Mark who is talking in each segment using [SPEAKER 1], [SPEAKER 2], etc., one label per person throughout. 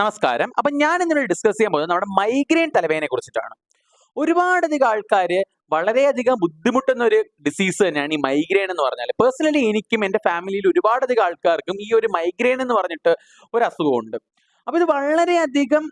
[SPEAKER 1] നമസ്കാരം. അപ്പൊ ഞാൻ ഇന്ന് ഡിസ്കസ് ചെയ്യാൻ പോകുന്നത് നമ്മുടെ മൈഗ്രെയിൻ തലവേദനയെ കുറിച്ചിട്ടാണ്. ഒരുപാടധികം ആൾക്കാര് വളരെയധികം ബുദ്ധിമുട്ടുന്ന ഒരു ഡിസീസ് തന്നെയാണ് ഈ മൈഗ്രെയിൻ എന്ന് പറഞ്ഞാൽ. പേഴ്സണലി എനിക്കും എന്റെ ഫാമിലിയിൽ ഒരുപാടധികം ആൾക്കാർക്കും ഈ ഒരു മൈഗ്രെയിൻ എന്ന് പറഞ്ഞിട്ട് ഒരു അസുഖമുണ്ട്. അപ്പൊ ഇത് വളരെയധികം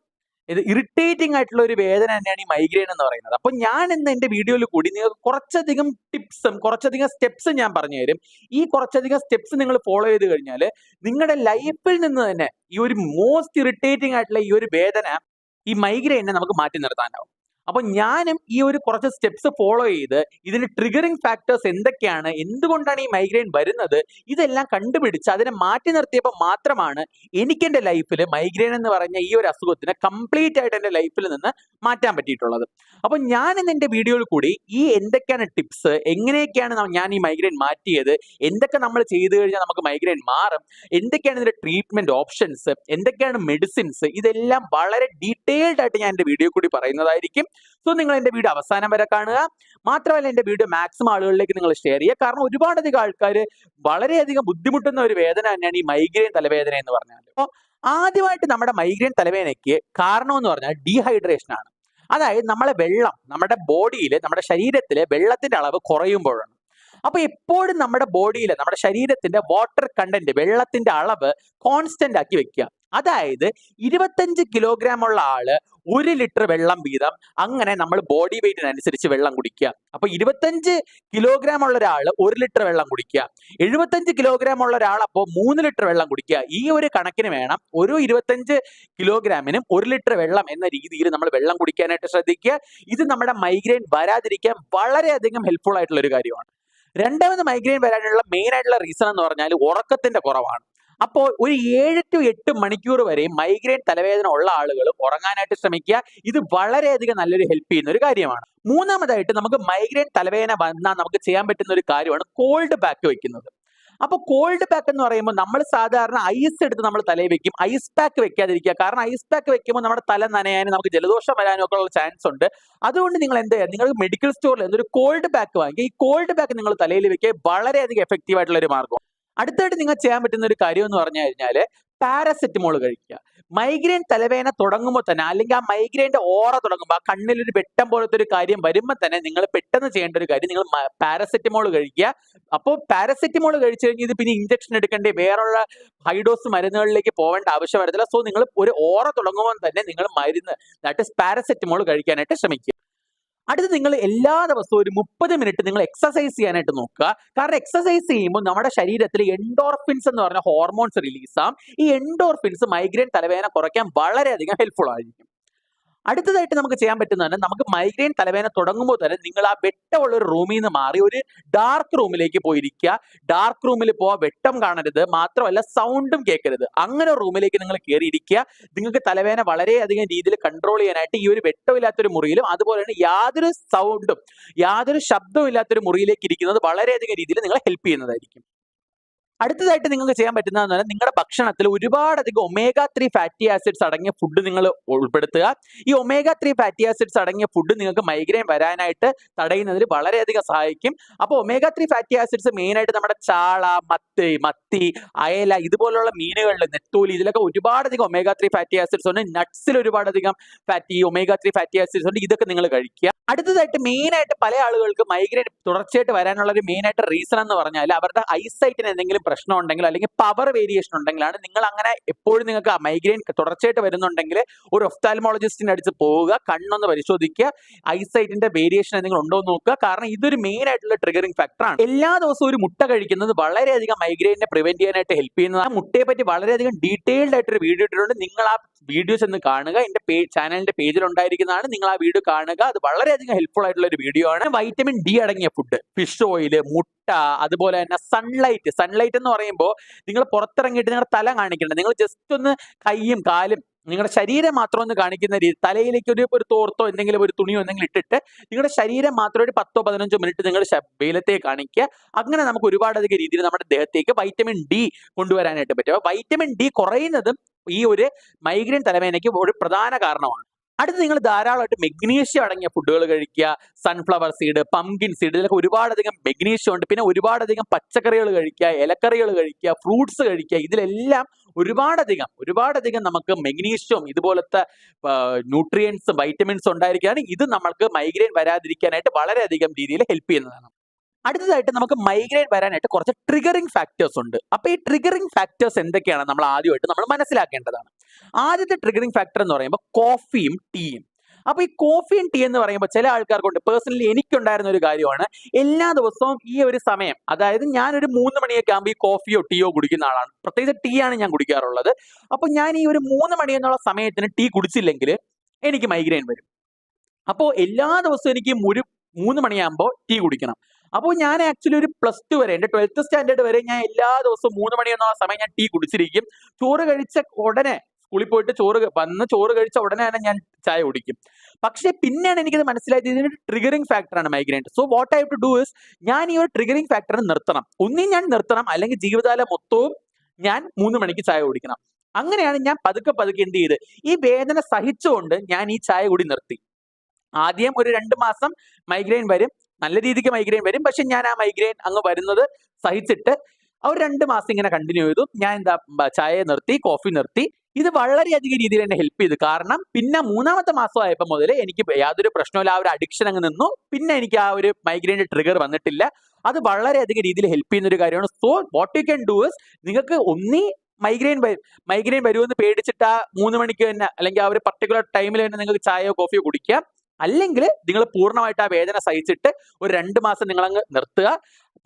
[SPEAKER 1] ഇറിറ്റേറ്റിംഗ് ആയിട്ടുള്ള ഒരു വേദന തന്നെയാണ് ഈ മൈഗ്രെയിൻ എന്ന് പറയുന്നത്. അപ്പൊ ഞാൻ ഇന്ന് എന്റെ വീഡിയോയിൽ കൂടി നിങ്ങൾക്ക് കുറച്ചധികം ടിപ്സും കുറച്ചധികം സ്റ്റെപ്സും ഞാൻ പറഞ്ഞു തരും. ഈ കുറച്ചധികം സ്റ്റെപ്സ് നിങ്ങൾ ഫോളോ ചെയ്ത് കഴിഞ്ഞാൽ നിങ്ങളുടെ ലൈഫിൽ നിന്ന് തന്നെ ഈ ഒരു മോസ്റ്റ് ഇറിറ്റേറ്റിംഗ് ആയിട്ടുള്ള ഈ ഒരു വേദന, ഈ മൈഗ്രെയിനെ നമുക്ക് മാറ്റി നിർത്താനാവും. അപ്പൊ ഞാനും ഈ ഒരു കുറച്ച് സ്റ്റെപ്സ് ഫോളോ ചെയ്ത് ഇതിന് ട്രിഗറിംഗ് ഫാക്ടേഴ്സ് എന്തൊക്കെയാണ്, എന്തുകൊണ്ടാണ് ഈ മൈഗ്രെയിൻ വരുന്നത്, ഇതെല്ലാം കണ്ടുപിടിച്ച് അതിനെ മാറ്റി നിർത്തിയപ്പോൾ മാത്രമാണ് എനിക്ക് എന്റെ ലൈഫിൽ മൈഗ്രെയിൻ എന്ന് പറഞ്ഞ ഈ ഒരു അസുഖത്തിനെ കംപ്ലീറ്റ് ആയിട്ട് എന്റെ ലൈഫിൽ നിന്ന് മാറ്റാൻ പറ്റിയിട്ടുള്ളത്. അപ്പൊ ഞാൻ ഇന്ന് എന്റെ വീഡിയോയിൽ കൂടി ഈ എന്തൊക്കെയാണ് ടിപ്സ്, എങ്ങനെയൊക്കെയാണ് ഞാൻ ഈ മൈഗ്രെയിൻ മാറ്റിയത്, എന്തൊക്കെ നമ്മൾ ചെയ്തു കഴിഞ്ഞാൽ നമുക്ക് മൈഗ്രെയിൻ മാറും, എന്തൊക്കെയാണ് ഇതിന്റെ ട്രീറ്റ്മെന്റ് ഓപ്ഷൻസ്, എന്തൊക്കെയാണ് മെഡിസിൻസ്, ഇതെല്ലാം വളരെ ഡീറ്റെയിൽഡ് ആയിട്ട് ഞാൻ എന്റെ വീഡിയോ കൂടി പറയുന്നതായിരിക്കും. സോ നിങ്ങൾ എന്റെ വീഡിയോ അവസാനം വരെ കാണുക. മാത്രമല്ല എന്റെ വീഡിയോ മാക്സിമം ആളുകളിലേക്ക് നിങ്ങൾ ഷെയർ ചെയ്യുക. കാരണം ഒരുപാടധികം ആൾക്കാർ വളരെയധികം ബുദ്ധിമുട്ടുന്ന ഒരു വേദന തന്നെയാണ് ഈ മൈഗ്രെയിൻ തലവേദന എന്ന് പറഞ്ഞാൽ. അപ്പോൾ ആദ്യമായിട്ട് നമ്മുടെ മൈഗ്രെയിൻ തലവേദനയ്ക്ക് കാരണം എന്ന് പറഞ്ഞാൽ ഡീഹൈഡ്രേഷൻ ആണ്. അതായത് നമ്മുടെ ബോഡിയിൽ, നമ്മുടെ ശരീരത്തിലെ വെള്ളത്തിന്റെ അളവ് കുറയുമ്പോഴാണ്. അപ്പൊ എപ്പോഴും നമ്മുടെ ബോഡിയിലെ, നമ്മുടെ ശരീരത്തിന്റെ വാട്ടർ കണ്ടന്റ്, വെള്ളത്തിന്റെ അളവ് കോൺസ്റ്റന്റ് ആക്കി വെക്കുക. അതായത് 25 കിലോഗ്രാം ഉള്ള ആള് 1 ലിറ്റർ വെള്ളം വീതം, അങ്ങനെ നമ്മൾ ബോഡി വെയിറ്റിനനുസരിച്ച് വെള്ളം കുടിക്കുക. അപ്പൊ 25 കിലോഗ്രാം ഉള്ള ഒരാൾ 1 ലിറ്റർ വെള്ളം കുടിക്കുക. 75 കിലോഗ്രാം ഉള്ള ഒരാൾ അപ്പോൾ 3 ലിറ്റർ വെള്ളം കുടിക്കുക. ഈ ഒരു കണക്കിന് വേണം ഒരു 25 കിലോഗ്രാമിനും 1 ലിറ്റർ വെള്ളം എന്ന രീതിയിൽ നമ്മൾ വെള്ളം കുടിക്കാനായിട്ട് ശ്രദ്ധിക്കുക. ഇത് നമ്മുടെ മൈഗ്രെയിൻ വരാതിരിക്കാൻ വളരെയധികം ഹെൽപ്ഫുൾ ആയിട്ടുള്ള ഒരു കാര്യമാണ്. രണ്ടാമത് മൈഗ്രെയിൻ വരാനുള്ള മെയിൻ ആയിട്ടുള്ള റീസൺ എന്ന് പറഞ്ഞാൽ ഉറക്കത്തിന്റെ കുറവാണ്. അപ്പോൾ ഒരു 7 to 8 മണിക്കൂർ വരെ മൈഗ്രെയിൻ തലവേദന ഉള്ള ആളുകൾ ഉറങ്ങാനായിട്ട് ശ്രമിക്കുക. ഇത് വളരെയധികം നല്ലൊരു ഹെൽപ്പ് ചെയ്യുന്ന ഒരു കാര്യമാണ്. മൂന്നാമതായിട്ട് നമുക്ക് മൈഗ്രെയിൻ തലവേദന വന്നാൽ നമുക്ക് ചെയ്യാൻ പറ്റുന്ന ഒരു കാര്യമാണ് കോൾഡ് പാക്ക് വെക്കുന്നത്. അപ്പൊ കോൾഡ് പാക്ക് എന്ന് പറയുമ്പോൾ നമ്മൾ സാധാരണ ഐസ് എടുത്ത് നമ്മൾ തലയിൽ വെക്കും. ഐസ് പാക്ക് വെക്കാതിരിക്കുക. കാരണം ഐസ് പാക്ക് വെക്കുമ്പോൾ നമ്മുടെ തല നനയാനും നമുക്ക് ജലദോഷം വരാനും ഒക്കെ ഉള്ള ചാൻസ് ഉണ്ട്. അതുകൊണ്ട് നിങ്ങൾ എന്ത് ചെയ്യുക, നിങ്ങൾ മെഡിക്കൽ സ്റ്റോറിൽ ഒരു കോൾഡ് പാക്ക് വാങ്ങി ഈ കോൾഡ് പാക്ക് നിങ്ങൾ തലയിൽ വെക്കുക. വളരെയധികം എഫക്റ്റീവ് ആയിട്ടുള്ള ഒരു മാർഗ്ഗം. അടുത്തായിട്ട് നിങ്ങൾ ചെയ്യാൻ പറ്റുന്ന ഒരു കാര്യം എന്ന് പറഞ്ഞു കഴിഞ്ഞാൽ പാരസെറ്റമോൾ കഴിക്കുക. മൈഗ്രെയിൻ തലവേദന തുടങ്ങുമ്പോൾ തന്നെ, അല്ലെങ്കിൽ ആ മൈഗ്രെയിന്റെ ഓറ തുടങ്ങുമ്പോൾ, ആ കണ്ണിലൊരു വെട്ടം പോലത്തെ ഒരു കാര്യം വരുമ്പോൾ തന്നെ നിങ്ങൾ പെട്ടെന്ന് ചെയ്യേണ്ട ഒരു കാര്യം, നിങ്ങൾ പാരസെറ്റമോൾ കഴിക്കുക. അപ്പോൾ പാരസെറ്റമോൾ കഴിച്ചു കഴിഞ്ഞാൽ ഇത് പിന്നെ ഇഞ്ചക്ഷൻ എടുക്കേണ്ടി വേറെയുള്ള ഹൈഡോസ് മരുന്നുകളിലേക്ക് പോകേണ്ട ആവശ്യം വരത്തില്ല. സോ നിങ്ങൾ ഒരു ഓറ തുടങ്ങുമ്പോൾ തന്നെ നിങ്ങൾ മരുന്ന്, ദാറ്റ് ഇസ് പാരസെറ്റമോൾ കഴിക്കാനായിട്ട് ശ്രമിക്കുക. അടുത്ത് നിങ്ങൾ എല്ലാ ദിവസവും ഒരു 30 മിനിറ്റ് നിങ്ങൾ എക്സസൈസ് ചെയ്യാനായിട്ട് നോക്കുക. കാരണം എക്സസൈസ് ചെയ്യുമ്പോൾ നമ്മുടെ ശരീരത്തിൽ എൻഡോർഫിൻസ് എന്ന് പറഞ്ഞ ഹോർമോൺസ് റിലീസാം. ഈ എൻഡോർഫിൻസ് മൈഗ്രെയിൻ തലവേദന കുറയ്ക്കാൻ വളരെയധികം ഹെൽപ്ഫുൾ ആയിരിക്കും. അടുത്തതായിട്ട് നമുക്ക് ചെയ്യാൻ പറ്റുന്നതാണ്, നമുക്ക് മൈഗ്രെയിൻ തലവേദന തുടങ്ങുമ്പോൾ തന്നെ നിങ്ങൾ ആ വെട്ടമുള്ള ഒരു റൂമിൽ നിന്ന് മാറി ഒരു ഡാർക്ക് റൂമിലേക്ക് പോയിരിക്കുക. ഡാർക്ക് റൂമിൽ പോവാ, വെട്ടം കാണരുത്, മാത്രമല്ല സൗണ്ടും കേൾക്കരുത്. അങ്ങനെ റൂമിലേക്ക് നിങ്ങൾ കയറിയിരിക്കുക. നിങ്ങൾക്ക് തലവേദന വളരെയധികം രീതിയിൽ കൺട്രോൾ ചെയ്യാനായിട്ട് ഈ ഒരു വെട്ടമില്ലാത്തൊരു മുറിയിലും അതുപോലെ തന്നെ യാതൊരു സൗണ്ടും യാതൊരു ശബ്ദവും ഇല്ലാത്തൊരു മുറിയിലേക്ക് ഇരിക്കുന്നത് വളരെയധികം രീതിയിൽ നിങ്ങളെ ഹെൽപ്പ് ചെയ്യുന്നതായിരിക്കും. അടുത്തതായിട്ട് നിങ്ങൾക്ക് ചെയ്യാൻ പറ്റുന്നതെന്ന് പറഞ്ഞാൽ നിങ്ങളുടെ ഭക്ഷണത്തിൽ ഒരുപാടധികം ഒമേഗ 3 ഫാറ്റി ആസിഡ്സ് അടങ്ങിയ ഫുഡ് നിങ്ങൾ ഉൾപ്പെടുത്തുക. ഈ ഒമേഗ 3 ഫാറ്റി ആസിഡ്സ് അടങ്ങിയ ഫുഡ് നിങ്ങൾക്ക് മൈഗ്രെയിൻ വരാനായിട്ട് തടയുന്നതിൽ വളരെയധികം സഹായിക്കും. അപ്പോൾ ഒമേഗ 3 ഫാറ്റി ആസിഡ്സ് മെയിൻ ആയിട്ട് നമ്മുടെ ചാള, മത്തി, അയല ഇതുപോലുള്ള മീനുകളിൽ, നെത്തോലി, ഇതിലൊക്കെ ഒരുപാടധികം ഒമേഗ 3 ഫാറ്റി ആസിഡ്സ് ഉണ്ട്. നട്ട്സിൽ ഒരുപാടധികം ഒമേഗ 3 ഫാറ്റി ആസിഡ്സ് ഉണ്ട്. ഇതൊക്കെ നിങ്ങൾ കഴിക്കുക. അടുത്തതായിട്ട് മെയിൻ ആയിട്ട് പല ആളുകൾക്ക് മൈഗ്രെയിൻ തുടർച്ചയായിട്ട് വരാനുള്ള ഒരു മെയിൻ ആയിട്ട് റീസൺ എന്ന് പറഞ്ഞാൽ അവരുടെ ഐസൈറ്റിന് എന്തെങ്കിലും പ്രശ്നം ഉണ്ടെങ്കിൽ അല്ലെങ്കിൽ പവർ വേരിയേഷൻ ഉണ്ടെങ്കിലാണ്. നിങ്ങൾ അങ്ങനെ എപ്പോഴും നിങ്ങൾക്ക് മൈഗ്രെയിൻ തുടർച്ചയായിട്ട് വരുന്നുണ്ടെങ്കിൽ ഒരു ഒഫ്താൽമോളജിസ്റ്റിന്റെ അടുത്ത് പോവുക, കണ്ണൊന്ന് പരിശോധിക്കുക, ഐസൈറ്റിന്റെ വേരിയേഷൻ എന്തെങ്കിലും ഉണ്ടോ എന്ന് നോക്കുക. കാരണം ഇതൊരു മെയിൻ ആയിട്ടുള്ള ട്രിഗറിംഗ് ഫാക്ടറാണ്. എല്ലാ ദിവസവും ഒരു മുട്ട കഴിക്കുന്നത് വളരെയധികം മൈഗ്രെയിനെ പ്രിവെന്റ് ചെയ്യാനായിട്ട് ഹെൽപ്പ് ചെയ്യുന്നത്. ആ മുട്ടയെ പറ്റി വളരെയധികം ഡീറ്റെയിൽഡ് ആയിട്ടൊരു വീഡിയോ ഇട്ടിട്ടുണ്ട്. നിങ്ങൾ ആ വീഡിയോസ് ഒന്ന് കാണുക. എന്റെ ചാനലിന്റെ പേജിൽ ഉണ്ടായിരിക്കുന്നതാണ്. നിങ്ങൾ ആ വീഡിയോ കാണുക. അത് വളരെയധികം ഹെൽപ്ഫുൾ ആയിട്ടുള്ള ഒരു വീഡിയോ ആണ്. വൈറ്റമിൻ ഡി അടങ്ങിയ ഫുഡ്, ഫിഷ് ഓയിൽ, മുട്ട, അതുപോലെ തന്നെ സൺലൈറ്റ് എന്ന് പറയുമ്പോൾ നിങ്ങൾ പുറത്തിറങ്ങിയിട്ട് നിങ്ങളുടെ തല കാണിക്കേണ്ട, നിങ്ങൾ ജസ്റ്റ് ഒന്ന് കൈയും കാലും നിങ്ങളുടെ ശരീരം മാത്രം ഒന്ന് കാണിക്കുന്ന രീതി, തലയിലേക്ക് ഒരു തോർത്തോ എന്തെങ്കിലും ഒരു തുണിയോ എന്തെങ്കിലും ഇട്ടിട്ട് നിങ്ങളുടെ ശരീരം മാത്രം ഒരു 10-15 മിനിറ്റ് നിങ്ങൾ വെയിലത്തേക്ക് കാണിക്കുക. അങ്ങനെ നമുക്ക് ഒരുപാടധികം രീതിയിൽ നമ്മുടെ ദേഹത്തേക്ക് വൈറ്റമിൻ ഡി കൊണ്ടുവരാനായിട്ട് പറ്റും. അപ്പോൾ വൈറ്റമിൻ ഡി കുറയുന്നതും ഈ ഒരു മൈഗ്രെയിൻ തലവേദനയ്ക്ക് ഒരു പ്രധാന കാരണമാണ്. അടുത്ത് നിങ്ങൾ ധാരാളമായിട്ട് മെഗ്നീഷ്യം അടങ്ങിയ ഫുഡുകൾ കഴിക്കുക. സൺഫ്ലവർ സീഡ്, പംകിൻ സീഡ്, ഇതിലൊക്കെ ഒരുപാടധികം മെഗ്നീഷ്യം ഉണ്ട്. പിന്നെ ഒരുപാടധികം പച്ചക്കറികൾ കഴിക്കുക, ഇലക്കറികൾ കഴിക്കുക, ഫ്രൂട്ട്സ് കഴിക്കുക. ഇതിലെല്ലാം ഒരുപാടധികം നമുക്ക് മെഗ്നീഷ്യം ഇതുപോലത്തെ ന്യൂട്രിയൻസും വൈറ്റമിൻസും ഉണ്ടായിരിക്കുകയാണ്. ഇത് നമ്മൾക്ക് മൈഗ്രെയിൻ വരാതിരിക്കാനായിട്ട് വളരെയധികം രീതിയിൽ ഹെൽപ്പ് ചെയ്യുന്നതാണ്. അടുത്തതായിട്ട് നമുക്ക് മൈഗ്രെയിൻ വരാനായിട്ട് കുറച്ച് ട്രിഗറിംഗ് ഫാക്ടേഴ്സ് ഉണ്ട്. അപ്പൊ ഈ ട്രിഗറിംഗ് ഫാക്ടേഴ്സ് എന്തൊക്കെയാണ് നമ്മൾ ആദ്യമായിട്ട് നമ്മൾ മനസ്സിലാക്കേണ്ടതാണ്. ആദ്യത്തെ ട്രിഗറിംഗ് ഫാക്ടർ എന്ന് പറയുമ്പോൾ കോഫിയും ടീയും. അപ്പൊ ഈ കോഫിയും ടീ എന്ന് പറയുമ്പോൾ ചില ആൾക്കാർക്കുണ്ട്, പേഴ്സണലി എനിക്കുണ്ടായിരുന്ന ഒരു കാര്യമാണ്, എല്ലാ ദിവസവും ഈ ഒരു സമയം, അതായത് ഞാനൊരു 3 മണിയൊക്കെ ആകുമ്പോൾ ഈ കോഫിയോ ടീയോ കുടിക്കുന്ന ആളാണ്. പ്രത്യേകിച്ച് ടീ ആണ് ഞാൻ കുടിക്കാറുള്ളത്. അപ്പൊ ഞാൻ ഈ ഒരു 3 മണി എന്നുള്ള സമയത്തിന് ടീ കുടിച്ചില്ലെങ്കിൽ എനിക്ക് മൈഗ്രെയിൻ വരും. അപ്പോൾ എല്ലാ ദിവസവും എനിക്ക് 3 മണിയാകുമ്പോൾ ടീ കുടിക്കണം. അപ്പോൾ ഞാൻ ആക്ച്വലി ഒരു +2 വരെ, എൻ്റെ 12th സ്റ്റാൻഡേർഡ് വരെ ഞാൻ എല്ലാ ദിവസവും 3 മണി എന്ന സമയം ഞാൻ ടീ കുടിച്ചിരിക്കും. ചോറ് കഴിച്ച ഉടനെ സ്കൂളിൽ പോയിട്ട് ചോറ് കഴിച്ച ഉടനെ തന്നെ ഞാൻ ചായ കുടിക്കും. പക്ഷെ പിന്നെയാണ് എനിക്കത് മനസ്സിലായത് ഇതിനൊരു ട്രിഗറിംഗ് ഫാക്ടറാണ് migraine. So what I have to do is, ഞാൻ ഈ ഒരു ട്രിഗറിംഗ് ഫാക്ടർ നിർത്തണം. ഞാൻ നിർത്തണം, അല്ലെങ്കിൽ ജീവിതകാലം മൊത്തവും ഞാൻ 3 മണിക്ക് ചായ കുടിക്കണം. അങ്ങനെയാണ് ഞാൻ പതുക്കെ എന്ത് ചെയ്ത് ഈ വേദന സഹിച്ചുകൊണ്ട് ഞാൻ ഈ ചായ കൂടി നിർത്തി. ആദ്യം ഒരു 2 മാസം മൈഗ്രെയിൻ വരും, നല്ല രീതിക്ക് മൈഗ്രെയിൻ വരും. പക്ഷെ ഞാൻ ആ മൈഗ്രെയിൻ അങ്ങ് വരുന്നത് സഹിച്ചിട്ട് ഒരു 2 മാസം ഇങ്ങനെ കണ്ടിന്യൂ ചെയ്തു. ഞാൻ ചായ നിർത്തി, കോഫി നിർത്തി. ഇത് വളരെയധികം രീതിയിൽ എന്നെ ഹെൽപ്പ് ചെയ്തു. കാരണം പിന്നെ 3ാമത്തെ മാസം ആയപ്പോൾ മുതൽ എനിക്ക് യാതൊരു പ്രശ്നമില്ല, ആ ഒരു അഡിക്ഷൻ അങ്ങ് നിന്നു. പിന്നെ എനിക്ക് ആ ഒരു മൈഗ്രെയിൻ്റെ ട്രിഗർ വന്നിട്ടില്ല. അത് വളരെയധികം രീതിയിൽ ഹെൽപ്പ് ചെയ്യുന്ന ഒരു കാര്യമാണ്. So what you can do is, നിങ്ങൾക്ക് മൈഗ്രെയിൻ വരുമെന്ന് പേടിച്ചിട്ട് ആ 3 മണിക്ക് തന്നെ, അല്ലെങ്കിൽ ആ ഒരു പർട്ടിക്കുലർ ടൈമിൽ തന്നെ നിങ്ങൾക്ക് ചായയോ കോഫിയോ കുടിക്കാം. അല്ലെങ്കിൽ നിങ്ങൾ പൂർണ്ണമായിട്ട് ആ വേദന സഹിച്ചിട്ട് ഒരു 2 മാസം നിങ്ങളങ്ങ് നിർത്തുക.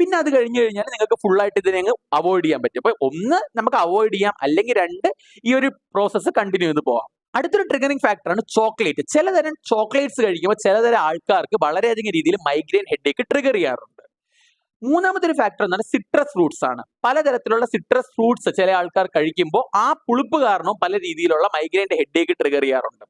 [SPEAKER 1] പിന്നെ അത് കഴിഞ്ഞ് കഴിഞ്ഞാൽ നിങ്ങൾക്ക് ഫുള്ളായിട്ട് ഇതിനെ അങ്ങ് അവോയ്ഡ് ചെയ്യാൻ പറ്റും. അപ്പൊ 1 നമുക്ക് അവോയ്ഡ് ചെയ്യാം, അല്ലെങ്കിൽ 2 ഈ ഒരു പ്രോസസ്സ് കണ്ടിന്യൂ ചെയ്ത് പോവാം. അടുത്തൊരു ട്രിഗറിംഗ് ഫാക്ടറാണ് ചോക്ലേറ്റ്. ചിലതരം ചോക്ലേറ്റ്സ് കഴിക്കുമ്പോൾ ചിലതരം ആൾക്കാർക്ക് വളരെയധികം രീതിയിൽ മൈഗ്രെയിൻ ഹെഡേക്ക് ട്രിഗർ ചെയ്യാറുണ്ട്. 3ാമത്തെ ഒരു ഫാക്ടർ എന്നാണ് സിട്രസ് ഫ്രൂട്ട്സ് ആണ്. പലതരത്തിലുള്ള സിട്രസ് ഫ്രൂട്ട്സ് ചില ആൾക്കാർ കഴിക്കുമ്പോൾ ആ പുളിപ്പ് കാരണവും പല രീതിയിലുള്ള മൈഗ്രെയിൻ്റെ ഹെഡേക്ക് ട്രിഗർ ചെയ്യാറുണ്ട്.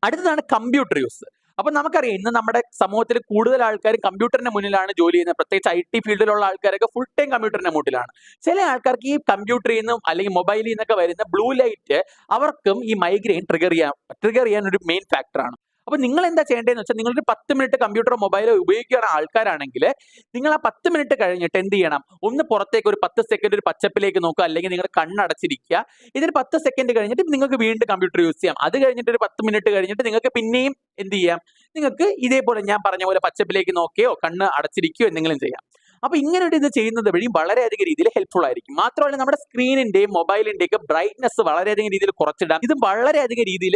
[SPEAKER 1] അടുത്തതാണ് കമ്പ്യൂട്ടർ യൂസ്. അപ്പൊ നമുക്കറിയാം, ഇന്ന് നമ്മുടെ സമൂഹത്തിൽ കൂടുതൽ ആൾക്കാരും കമ്പ്യൂട്ടറിന്റെ മുന്നിലാണ് ജോലി ചെയ്യുന്നത്. പ്രത്യേകിച്ച് IT ഫീൽഡിലുള്ള ആൾക്കാരൊക്കെ ഫുൾ ടൈം കമ്പ്യൂട്ടറിന്റെ മുന്നിലാണ്. ചില ആൾക്കാർക്ക് ഈ കമ്പ്യൂട്ടറിൽ നിന്നും അല്ലെങ്കിൽ മൊബൈലിൽ നിന്നൊക്കെ വരുന്ന ബ്ലൂ ലൈറ്റ് അവർക്കും ഈ മൈഗ്രെയിൻ ട്രിഗർ ചെയ്യാൻ ഒരു മെയിൻ ഫാക്ടറാണ്. അപ്പൊ നിങ്ങൾ എന്താ ചെയ്യേണ്ടതെന്ന് വെച്ചാൽ, നിങ്ങളൊരു 10 മിനിറ്റ് കമ്പ്യൂട്ടറോ മൊബൈലോ ഉപയോഗിക്കുന്ന ആൾക്കാരാണെങ്കിൽ നിങ്ങൾ ആ 10 മിനിറ്റ് കഴിഞ്ഞിട്ട് എന്ത് ചെയ്യണം, ഒന്ന് പുറത്തേക്ക് ഒരു 10 സെക്കൻഡ് ഒരു പച്ചപ്പിലേക്ക് നോക്കുക, അല്ലെങ്കിൽ നിങ്ങൾ കണ്ണടച്ചിരിക്കുക. ഇതിന് 10 സെക്കൻഡ് കഴിഞ്ഞിട്ട് നിങ്ങൾക്ക് വീണ്ടും കമ്പ്യൂട്ടർ യൂസ് ചെയ്യാം. അത് കഴിഞ്ഞിട്ട് ഒരു 10 മിനിറ്റ് കഴിഞ്ഞിട്ട് നിങ്ങൾക്ക് പിന്നെയും എന്ത് ചെയ്യാം, നിങ്ങൾക്ക് ഇതേപോലെ ഞാൻ പറഞ്ഞ പോലെ പച്ചപ്പിലേക്ക് നോക്കുകയോ കണ്ണ് അടച്ചിരിക്കുകയോ എന്തെങ്കിലും ചെയ്യാം. അപ്പൊ ഇങ്ങനെ ഒരു ഇത് ചെയ്യുന്നത് വഴി വളരെയധികം രീതിയിൽ ഹെൽപ്ഫുൾ ആയിരിക്കും. മാത്രമല്ല നമ്മുടെ സ്ക്രീനിന്റെയും മൊബൈലിന്റെയും ബ്രൈറ്റ്നസ് വളരെയധികം രീതിയിൽ കുറച്ചിടാം. ഇത് വളരെയധികം രീതിയിൽ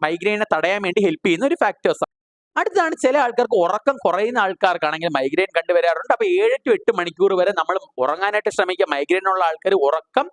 [SPEAKER 1] മൈഗ്രെയിനെ തടയാൻ വേണ്ടി ഹെൽപ്പ് ചെയ്യുന്ന ഒരു ഫാക്ടേഴ്സ് ആണ്. അടുത്താണ് ചില ആൾക്കാർക്ക് ഉറക്കം കുറയുന്ന ആൾക്കാർക്കാണെങ്കിൽ മൈഗ്രെയിൻ കണ്ടുവരാറുണ്ട്. അപ്പൊ 7 to 8 മണിക്കൂർ വരെ നമ്മൾ ഉറങ്ങാനായിട്ട് ശ്രമിക്കുക. മൈഗ്രെയിൻ ഉള്ള ആൾക്കാർ ഉറക്കം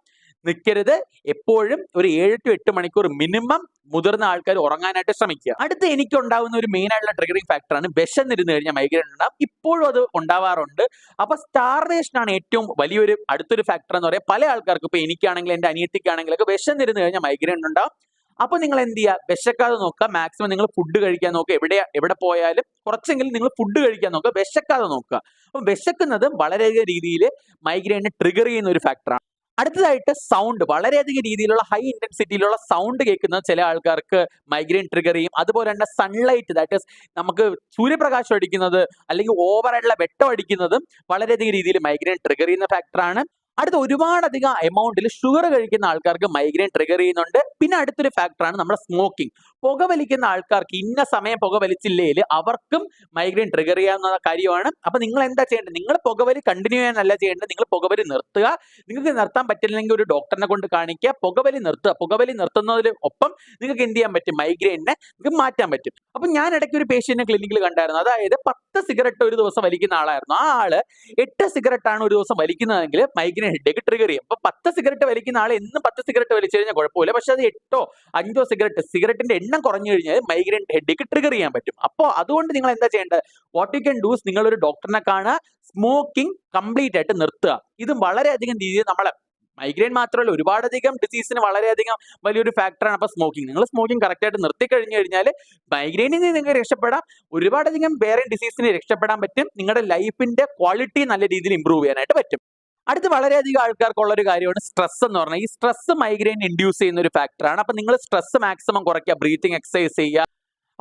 [SPEAKER 1] നിൽക്കരുത്. എപ്പോഴും ഒരു 7 to 8 മണിക്കൂർ മിനിമം മുതിർന്ന ആൾക്കാർ ഉറങ്ങാനായിട്ട് ശ്രമിക്കുക. അടുത്ത് എനിക്കുണ്ടാവുന്ന ഒരു മെയിൻ ആയിട്ടുള്ള ട്രിഗറിംഗ് ഫാക്ടറാണ് വിശന്നിരുന്ന് കഴിഞ്ഞാൽ മൈഗ്രെയിൻ ഉണ്ടാവും. ഇപ്പോഴും അത് ഉണ്ടാവാറുണ്ട്. അപ്പൊ സ്റ്റാർവേഷൻ ആണ് ഏറ്റവും വലിയൊരു അടുത്തൊരു ഫാക്ടർ എന്ന് പറയാം. പല ആൾക്കാർക്കും, ഇപ്പൊ എനിക്കാണെങ്കിലും എൻ്റെ അനിയത്തിക്കാണെങ്കിലൊക്കെ വിശന്നിരുന്ന് കഴിഞ്ഞാൽ മൈഗ്രെയിൻ ഉണ്ടാവും. അപ്പൊ നിങ്ങൾ എന്ത് ചെയ്യുക, വിശക്കാതെ നോക്കുക. മാക്സിമം നിങ്ങൾ ഫുഡ് കഴിക്കാൻ നോക്കുക. എവിടെ പോയാലും കുറച്ചെങ്കിലും നിങ്ങൾ ഫുഡ് കഴിക്കാൻ നോക്കുക, വിശക്കാതെ നോക്കുക. അപ്പൊ വിശക്കുന്നത് വളരെയധികം രീതിയിൽ മൈഗ്രെയിനെ ട്രിഗർ ചെയ്യുന്ന ഒരു ഫാക്ടറാണ്. അടുത്തതായിട്ട് സൗണ്ട്. വളരെയധികം രീതിയിലുള്ള ഹൈ ഇന്റൻസിറ്റിയിലുള്ള സൗണ്ട് കേൾക്കുന്നത് ചില ആൾക്കാർക്ക് മൈഗ്രെയിൻ ട്രിഗർ ചെയ്യും. അതുപോലെ തന്നെ സൺലൈറ്റ്, ദാറ്റ് ഈസ് നമുക്ക് സൂര്യപ്രകാശം അടിക്കുന്നത് അല്ലെങ്കിൽ ഓവറായിട്ടുള്ള വെട്ടം അടിക്കുന്നതും വളരെയധികം രീതിയിൽ മൈഗ്രെയിൻ ട്രിഗർ ചെയ്യുന്ന ഫാക്ടറാണ്. അടുത്ത ഒരുപാടധികം എമൗണ്ടിൽ ഷുഗർ കഴിക്കുന്ന ആൾക്കാർക്ക് മൈഗ്രെയിൻ ട്രിഗർ ചെയ്യുന്നുണ്ട്. പിന്നെ അടുത്തൊരു ഫാക്ടറാണ് നമ്മുടെ സ്മോക്കിംഗ്. പുകവലിക്കുന്ന ആൾക്കാർക്ക് ഇന്ന സമയം പുകവലിച്ചില്ലെങ്കിൽ അവർക്കും മൈഗ്രെയിൻ ട്രിഗർ ചെയ്യാവുന്ന കാര്യമാണ്. അപ്പൊ നിങ്ങൾ എന്താ ചെയ്യേണ്ടത്, നിങ്ങൾ പുകവലി കണ്ടിന്യൂ ചെയ്യാനല്ല ചെയ്യേണ്ടത്, നിങ്ങൾ പുകവലി നിർത്തുക. നിങ്ങൾക്ക് നിർത്താൻ പറ്റില്ലെങ്കിൽ ഒരു ഡോക്ടറിനെ കൊണ്ട് കാണിക്കുക, പുകവലി നിർത്തുക. പുകവലി നിർത്തുന്നതിന് ഒപ്പം നിങ്ങൾക്ക് എന്ത് ചെയ്യാൻ പറ്റും, മൈഗ്രെയിനെ നിങ്ങൾക്ക് മാറ്റാൻ പറ്റും. അപ്പൊ ഞാൻ ഇടയ്ക്ക് ഒരു പേഷ്യന്റിനെ ക്ലിനിക്കിൽ കണ്ടായിരുന്നു. അതായത് 10 സിഗരറ്റ് ഒരു ദിവസം വലിക്കുന്ന ആളായിരുന്നു. ആ ആള് 8 സിഗരറ്റ് ആണ് ഒരു ദിവസം വലിക്കുന്നതെങ്കിൽ മൈഗ്രെയിൻ ഹെഡേക്ക് ട്രിഗർ ചെയ്യും. അപ്പൊ 10 സിഗരറ്റ് വലിക്കുന്ന ആൾ എന്നും 10 സിഗരറ്റ് വലിച്ചു കഴിഞ്ഞാൽ കുഴപ്പമില്ല. പക്ഷെ അത് 8 or 5 സിഗരറ്റിന്റെ എണ്ണം കുറഞ്ഞു കഴിഞ്ഞാൽ മൈഗ്രെയിൻ ഹെഡേക്ക് ട്രിഗർ ചെയ്യാൻ പറ്റും. അപ്പോൾ അതുകൊണ്ട് നിങ്ങൾ എന്താ ചെയ്യേണ്ടത്, വാട്ട് യു ക്യാൻ ഡു, നിങ്ങളൊരു ഡോക്ടറിനെ കാണുക, സ്മോക്കിംഗ് കംപ്ലീറ്റ് ആയിട്ട് നിർത്തുക. ഇത് വളരെയധികം രീതിയിൽ നമ്മളെ മൈഗ്രെയിൻ മാത്രമല്ല ഒരുപാടധികം ഡിസീസിന് വളരെയധികം വലിയൊരു ഫാക്ടറാണ്. അപ്പൊ നിങ്ങൾ സ്മോക്കിംഗ് കറക്റ്റ് ആയിട്ട് നിർത്തി കഴിഞ്ഞു കഴിഞ്ഞാൽ മൈഗ്രെയിനിൽ നിന്ന് നിങ്ങൾക്ക് രക്ഷപ്പെടാം. ഒരുപാടധികം വേറെ ഡിസീസിന് രക്ഷപ്പെടാൻ പറ്റും. നിങ്ങളുടെ ലൈഫിന്റെ ക്വാളിറ്റി നല്ല രീതിയിൽ ഇമ്പ്രൂവ് ചെയ്യാനായിട്ട് പറ്റും. അടുത്ത് വളരെയധികം ആൾക്കാർക്കുള്ള ഒരു കാര്യമാണ് സ്ട്രെസ് എന്ന് പറഞ്ഞാൽ. ഈ സ്ട്രെസ് മൈഗ്രെയിൻ ഇൻഡ്യൂസ് ചെയ്യുന്ന ഒരു ഫാക്ടറാണ്. അപ്പൊ നിങ്ങൾ സ്ട്രെസ് മാക്സിമം കുറയ്ക്കുക, ബ്രീത്തിങ് എക്സസൈസ് ചെയ്യുക.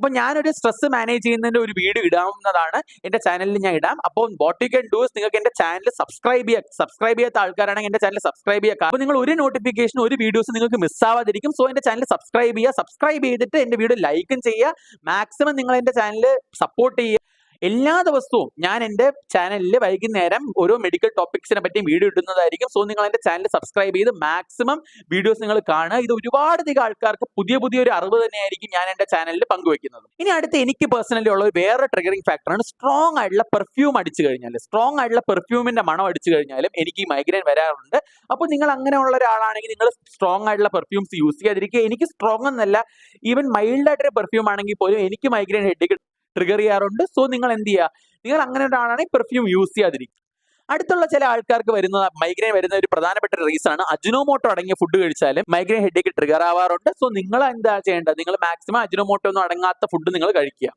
[SPEAKER 1] അപ്പോൾ ഞാനൊരു സ്ട്രെസ് മാനേജ് ചെയ്യുന്നതിന്റെ ഒരു വീഡിയോ ഇടാവുന്നതാണ്, എന്റെ ചാനലിൽ ഞാൻ ഇടാം. അപ്പോൾ what you can do is നിങ്ങൾക്ക് എന്റെ ചാനൽ സബ്സ്ക്രൈബ് ചെയ്യാത്ത ആൾക്കാരാണെങ്കിൽ എന്റെ ചാനൽ സബ്സ്ക്രൈബ് ചെയ്യുക. അപ്പോൾ നിങ്ങൾ ഒരു നോട്ടിഫിക്കേഷൻ ഒരു വീഡിയോസ് നിങ്ങൾക്ക് മിസ്സാവാതിരിക്കും. സോ എന്റെ ചാനൽ സബ്സ്ക്രൈബ് ചെയ്തിട്ട് എന്റെ വീഡിയോ ലൈക്കും ചെയ്യുക. മാക്സിമം നിങ്ങൾ എന്റെ ചാനൽ സപ്പോർട്ട് ചെയ്യുക. എല്ലാ ദിവസവും ഞാൻ എന്റെ ചാനലിൽ വൈകുന്നേരം ഓരോ മെഡിക്കൽ ടോപ്പിക്സിനെ പറ്റി വീഡിയോ ഇടുന്നതായിരിക്കും. സോ നിങ്ങൾ എന്റെ ചാനൽ സബ്സ്ക്രൈബ് ചെയ്ത് മാക്സിമം വീഡിയോസ് നിങ്ങൾ കാണുക. ഇത് ഒരുപാടധികം ആൾക്കാർക്ക് പുതിയൊരു അറിവ് തന്നെയായിരിക്കും ഞാൻ എന്റെ ചാനലിൽ പങ്കുവെക്കുന്നത്. ഇനി അടുത്ത് എനിക്ക് പേഴ്സണലി ഉള്ള ഒരു വേറെ ട്രിഗറിംഗ് ഫാക്ടറാണ് സ്ട്രോങ് ആയിട്ടുള്ള പെർഫ്യൂം അടിച്ചു കഴിഞ്ഞാൽ. സ്ട്രോങ് ആയിട്ടുള്ള പെർഫ്യൂമിന്റെ മണം അടിച്ചു കഴിഞ്ഞാലും എനിക്ക് ഈ മൈഗ്രെയിൻ വരാറുണ്ട്. അപ്പോൾ നിങ്ങൾ അങ്ങനെയുള്ള ഒരാളാണെങ്കിൽ നിങ്ങൾ സ്ട്രോങ് ആയിട്ടുള്ള പെർഫ്യൂംസ് യൂസ് ചെയ്യാതിരിക്കുക. എനിക്ക് സ്ട്രോങ് എന്നല്ല, ഈവൻ മൈൽഡ് ആയിട്ടൊരു പെർഫ്യൂം ആണെങ്കിൽ പോലും എനിക്ക് മൈഗ്രെയിൻ ഹെഡേക്ക് ട്രിഗർ ചെയ്യാറുണ്ട്. സോ നിങ്ങൾ എന്ത് ചെയ്യുക, നിങ്ങൾ അങ്ങനെ ഒരാളാണെങ്കിൽ പെർഫ്യൂം യൂസ് ചെയ്യാതിരിക്കും. അടുത്തുള്ള ചില ആൾക്കാർക്ക് മൈഗ്രെയിൻ വരുന്ന ഒരു പ്രധാനപ്പെട്ട റീസൺ ആണ് അജിനോമോട്ടോ അടങ്ങിയ ഫുഡ് കഴിച്ചാലും മൈഗ്രെയിൻ ഹെഡേക്ക് ട്രിഗർ ആവാറുണ്ട്. സോ നിങ്ങൾ എന്താ ചെയ്യേണ്ടത്, നിങ്ങൾ മാക്സിമം അജിനോമോട്ടോ ഒന്നും അടങ്ങാത്ത ഫുഡ് നിങ്ങൾ കഴിക്കുക.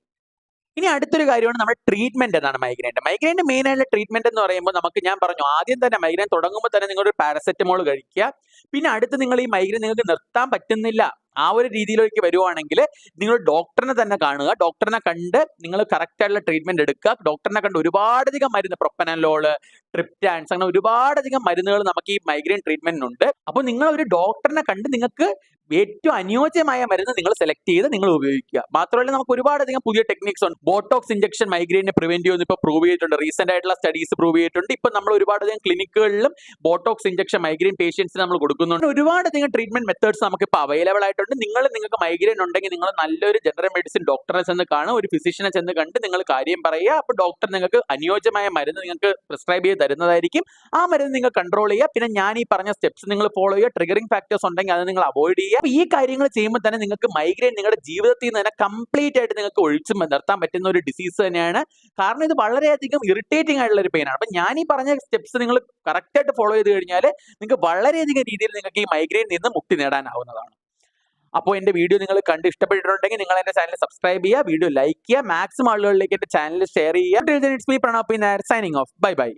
[SPEAKER 1] ഇനി അടുത്തൊരു കാര്യമാണ് നമ്മുടെ ട്രീറ്റ്മെന്റ് എന്നാണ് മൈഗ്രെയിന്റെ മെയിൻ ആയിട്ടുള്ള ട്രീറ്റ്മെന്റ് എന്ന് പറയുമ്പോൾ ഞാൻ പറഞ്ഞു ആദ്യം തന്നെ മൈഗ്രെയിൻ തുടങ്ങുമ്പോൾ തന്നെ നിങ്ങൾ ഒരു പാരസെറ്റമോൾ കഴിക്കുക. പിന്നെ അടുത്ത് നിങ്ങൾ ഈ മൈഗ്രെയിൻ നിങ്ങൾക്ക് നിർത്താൻ പറ്റുന്നില്ല ആ ഒരു രീതിയിലേക്ക് വരുവാണെങ്കിൽ നിങ്ങൾ ഡോക്ടറിനെ തന്നെ കാണുക. ഡോക്ടറിനെ കണ്ട് നിങ്ങൾ കറക്റ്റ് ആയിട്ടുള്ള ട്രീറ്റ്മെന്റ് എടുക്കുക. ഡോക്ടറിനെ കണ്ട് ഒരുപാടധികം മരുന്ന്, പ്രൊപ്പനലോള്, ട്രിപ്റ്റാൻസ്, അങ്ങനെ ഒരുപാടധികം മരുന്നുകൾ നമുക്ക് ഈ മൈഗ്രെയിൻ ട്രീറ്റ്മെന്റിനുണ്ട്. അപ്പോൾ നിങ്ങൾ ഒരു ഡോക്ടറിനെ കണ്ട് നിങ്ങൾക്ക് ഏറ്റവും അനുയോജ്യമായ മരുന്ന് നിങ്ങൾ സെലക്ട് ചെയ്ത് നിങ്ങൾ ഉപയോഗിക്കുക. മാത്രമല്ല നമുക്ക് ഒരുപാടധികം പുതിയ ടെക്നിക്സ് ഉണ്ട്. ബോട്ടോക്സ് ഇഞ്ചക്ഷൻ മൈഗ്രെയിനെ പ്രിവെന്റ് ചെയ്യുമെന്ന് ഇപ്പോൾ പ്രൂവ് ചെയ്തിട്ടുണ്ട്. റീസെന്റ് ആയിട്ടുള്ള സ്റ്റഡീസ് പ്രൂവ് ചെയ്തിട്ടുണ്ട്. ഇപ്പൊ നമ്മൾ ഒരുപാടധികം ക്ലിനിക്കുകളിലും ബോട്ടോക്സ് ഇഞ്ചക്ഷൻ മൈഗ്രെയിൻ പേഷ്യൻസിന് നമ്മൾ കൊടുക്കുന്നുണ്ട്. ഒരുപാടധികം ട്രീറ്റ്മെന്റ് മെത്തേഡ്സ് നമുക്ക് ഇപ്പോൾ അവൈലബിൾ ആയിട്ടുണ്ട്. നിങ്ങൾക്ക് മൈഗ്രെയിൻ ഉണ്ടെങ്കിൽ നിങ്ങൾ നല്ലൊരു ജനറൽ മെഡിസിൻ ഡോക്ടറെ ചെന്ന് കാണുക, ഒരു ഫിസിഷ്യനെ ചെന്ന് കണ്ട് നിങ്ങൾ കാര്യം പറയുക. അപ്പോൾ ഡോക്ടർ നിങ്ങൾക്ക് അനുയോജ്യമായ മരുന്ന് നിങ്ങൾക്ക് പ്രിസ്ക്രൈബ് ചെയ്ത് തരുന്നതായിരിക്കും. ആ മരുന്ന് നിങ്ങൾ കൺട്രോൾ ചെയ്യുക. പിന്നെ ഞാൻ ഈ പറഞ്ഞ സ്റ്റെപ്സ് നിങ്ങൾ ഫോളോ ചെയ്യുക. ട്രിഗറിംഗ് ഫാക്ടേഴ്സ് ഉണ്ടെങ്കിൽ അത് നിങ്ങൾ അവോയ്ഡ് ചെയ്യുക. ഈ കാര്യങ്ങൾ ചെയ്യുമ്പോൾ തന്നെ നിങ്ങൾക്ക് മൈഗ്രെയിൻ നിങ്ങളുടെ ജീവിതത്തിൽ നിന്ന് തന്നെ കംപ്ലീറ്റ് ആയിട്ട് നിങ്ങൾക്ക് ഒഴിച്ചു നിർത്താൻ പറ്റുന്ന ഒരു ഡിസീസ് തന്നെയാണ്. കാരണം ഇത് വളരെയധികം ഇറിറ്റേറ്റിംഗ് ആയിട്ടുള്ള ഒരു പെയിനാണ്. അപ്പം ഞാൻ ഈ പറഞ്ഞ സ്റ്റെപ്സ് നിങ്ങൾ കറക്റ്റ് ആയിട്ട് ഫോളോ ചെയ്ത് കഴിഞ്ഞാൽ നിങ്ങൾക്ക് വളരെയധികം രീതിയിൽ നിങ്ങൾക്ക് ഈ മൈഗ്രെയിൻ നിന്ന് മുക്തി നേടാനാവുന്നതാണ്. അപ്പോൾ എന്റെ വീഡിയോ നിങ്ങൾ കണ്ട് ഇഷ്ടപ്പെട്ടിട്ടുണ്ടെങ്കിൽ നിങ്ങൾ എന്റെ ചാനൽ സബ്സ്ക്രൈബ് ചെയ്യുക, വീഡിയോ ലൈക്ക് ചെയ്യുക, മാക്സിമം ആളുകളിലേക്ക് എന്റെ ചാനൽ ഷെയർ ചെയ്യുക. It's me Pranav P Nair signing off. Bye bye.